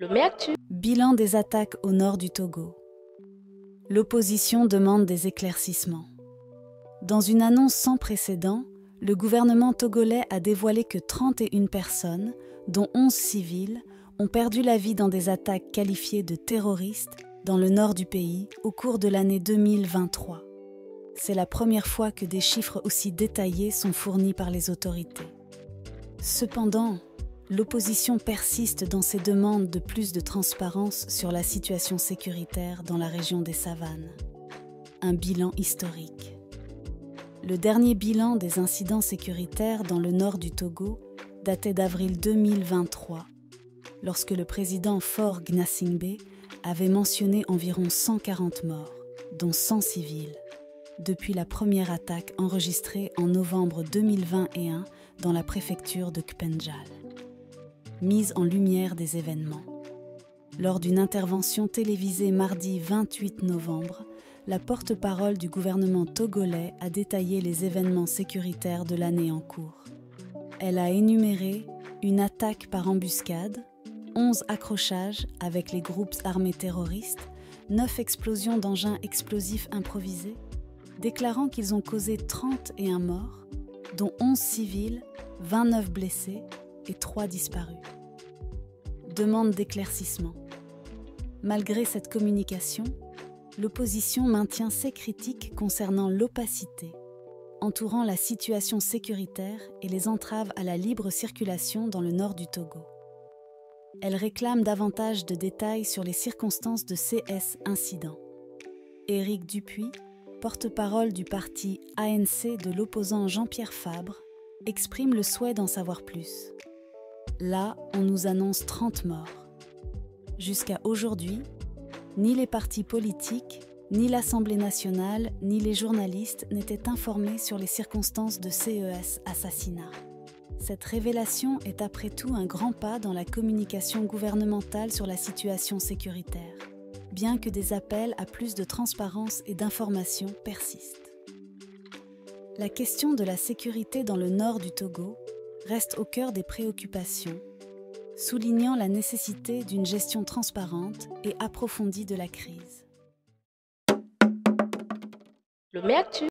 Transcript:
Lomé Actu. Bilan des attaques au nord du Togo. L'opposition demande des éclaircissements. Dans une annonce sans précédent, le gouvernement togolais a dévoilé que 31 personnes, dont 11 civils, ont perdu la vie dans des attaques qualifiées de terroristes dans le nord du pays au cours de l'année 2023. C'est la première fois que des chiffres aussi détaillés sont fournis par les autorités. Cependant, l'opposition persiste dans ses demandes de plus de transparence sur la situation sécuritaire dans la région des Savanes. Un bilan historique. Le dernier bilan des incidents sécuritaires dans le nord du Togo datait d'avril 2023, lorsque le président Faure Gnassingbé avait mentionné environ 140 morts, dont 100 civils, depuis la première attaque enregistrée en novembre 2021 dans la préfecture de Kpenjal. Mise en lumière des événements. Lors d'une intervention télévisée mardi 28 novembre, la porte-parole du gouvernement togolais a détaillé les événements sécuritaires de l'année en cours. Elle a énuméré une attaque par embuscade, 11 accrochages avec les groupes armés terroristes, 9 explosions d'engins explosifs improvisés, déclarant qu'ils ont causé 31 morts, dont 11 civils, 29 blessés et 3 disparus. Demande d'éclaircissement. Malgré cette communication, l'opposition maintient ses critiques concernant l'opacité entourant la situation sécuritaire et les entraves à la libre circulation dans le nord du Togo. Elle réclame davantage de détails sur les circonstances de ces incidents. Éric Dupuy, porte-parole du parti ANC de l'opposant Jean-Pierre Fabre, exprime le souhait d'en savoir plus. Là, on nous annonce 30 morts. Jusqu'à aujourd'hui, ni les partis politiques, ni l'Assemblée nationale, ni les journalistes n'étaient informés sur les circonstances de ces assassinats. Cette révélation est après tout un grand pas dans la communication gouvernementale sur la situation sécuritaire, bien que des appels à plus de transparence et d'information persistent. La question de la sécurité dans le nord du Togo reste au cœur des préoccupations, soulignant la nécessité d'une gestion transparente et approfondie de la crise. Lomé Actu.